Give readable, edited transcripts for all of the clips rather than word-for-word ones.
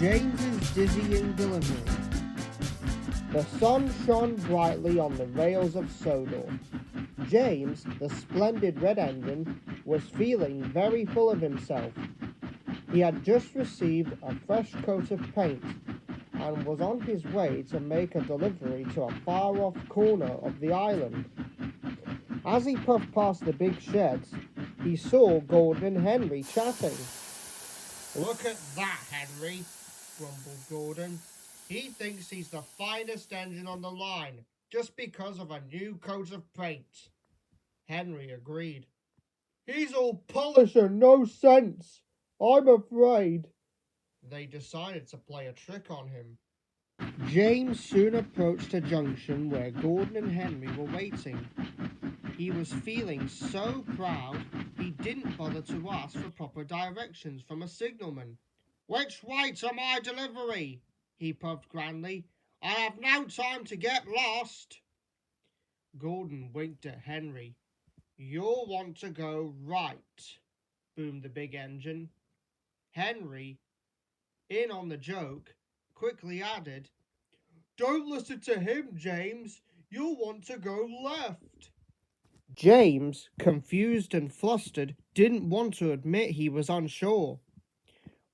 James's dizzying delivery. The sun shone brightly on the rails of Sodor. James, the splendid red engine, was feeling very full of himself. He had just received a fresh coat of paint and was on his way to make a delivery to a far-off corner of the island. As he puffed past the big sheds, he saw Gordon and Henry chatting. "Look at that, Henry," grumbled Gordon. "He thinks he's the finest engine on the line, just because of a new coat of paint." Henry agreed. "He's all polish and no sense, I'm afraid." They decided to play a trick on him. James soon approached a junction where Gordon and Henry were waiting. He was feeling so proud, he didn't bother to ask for proper directions from a signalman. "Which way to my delivery?" he puffed grandly. "I have no time to get lost." Gordon winked at Henry. "You'll want to go right," boomed the big engine. Henry, in on the joke, quickly added, "Don't listen to him, James. You'll want to go left." James, confused and flustered, didn't want to admit he was unsure.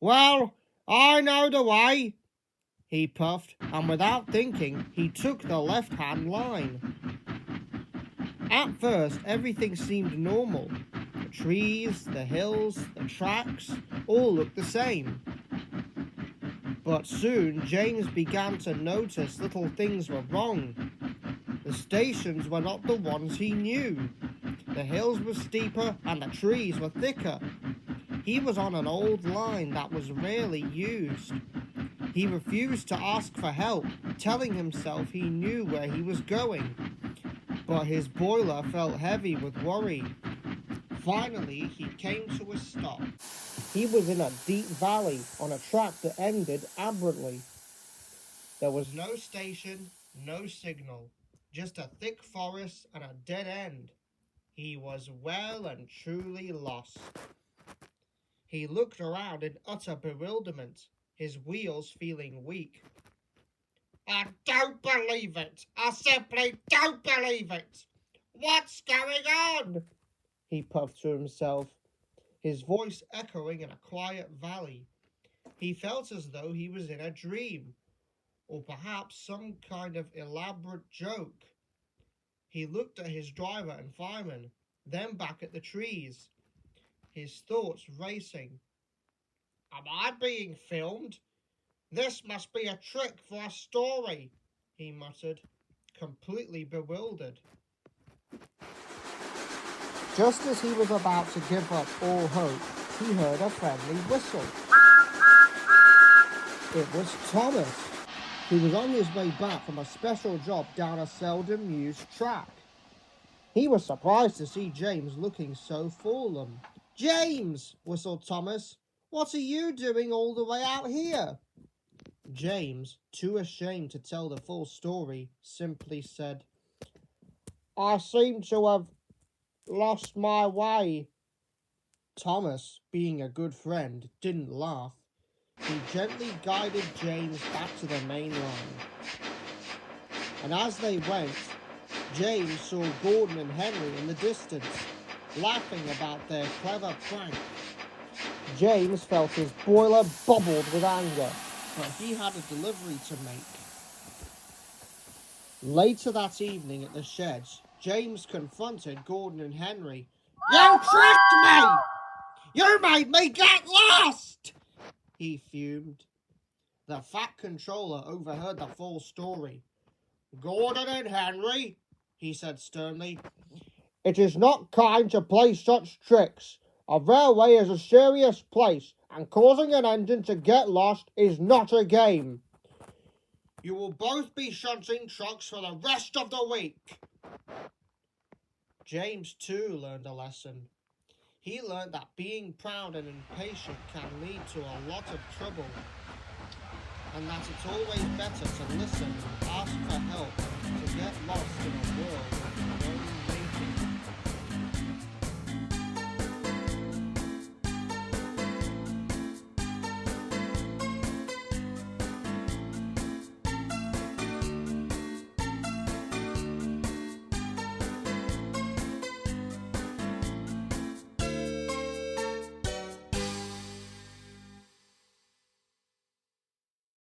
"Well, I know the way," he puffed, and without thinking, he took the left-hand line. At first, everything seemed normal. The trees, the hills, the tracks, all looked the same. But soon, James began to notice little things were wrong. The stations were not the ones he knew. The hills were steeper and the trees were thicker. He was on an old line that was rarely used. He refused to ask for help, telling himself he knew where he was going. But his boiler felt heavy with worry. Finally, he came to a stop. He was in a deep valley on a track that ended abruptly. There was no station, no signal, just a thick forest and a dead end. He was well and truly lost. He looked around in utter bewilderment, his wheels feeling weak. "I don't believe it. I simply don't believe it. What's going on?" he puffed to himself, his voice echoing in a quiet valley. He felt as though he was in a dream, or perhaps some kind of elaborate joke. He looked at his driver and fireman, then back at the trees, his thoughts racing. "Am I being filmed? This must be a trick for a story," he muttered, completely bewildered. Just as he was about to give up all hope, he heard a friendly whistle. It was Thomas, who was on his way back from a special job down a seldom used track. He was surprised to see James looking so forlorn. "James," whistled Thomas, "what are you doing all the way out here?" James, too ashamed to tell the full story, simply said, "I seem to have lost my way." Thomas, being a good friend, didn't laugh. He gently guided James back to the main line. And as they went, James saw Gordon and Henry in the distance, laughing about their clever prank. James felt his boiler bubbled with anger, but he had a delivery to make. Later that evening at the sheds, James confronted Gordon and Henry. "You tricked me! You made me get lost!" he fumed. The fat controller overheard the full story. "Gordon and Henry," he said sternly, "it is not kind to play such tricks. A railway is a serious place, and causing an engine to get lost is not a game. You will both be shunting trucks for the rest of the week." James too learned a lesson. He learned that being proud and impatient can lead to a lot of trouble, and that it's always better to listen and ask for help to get lost in a world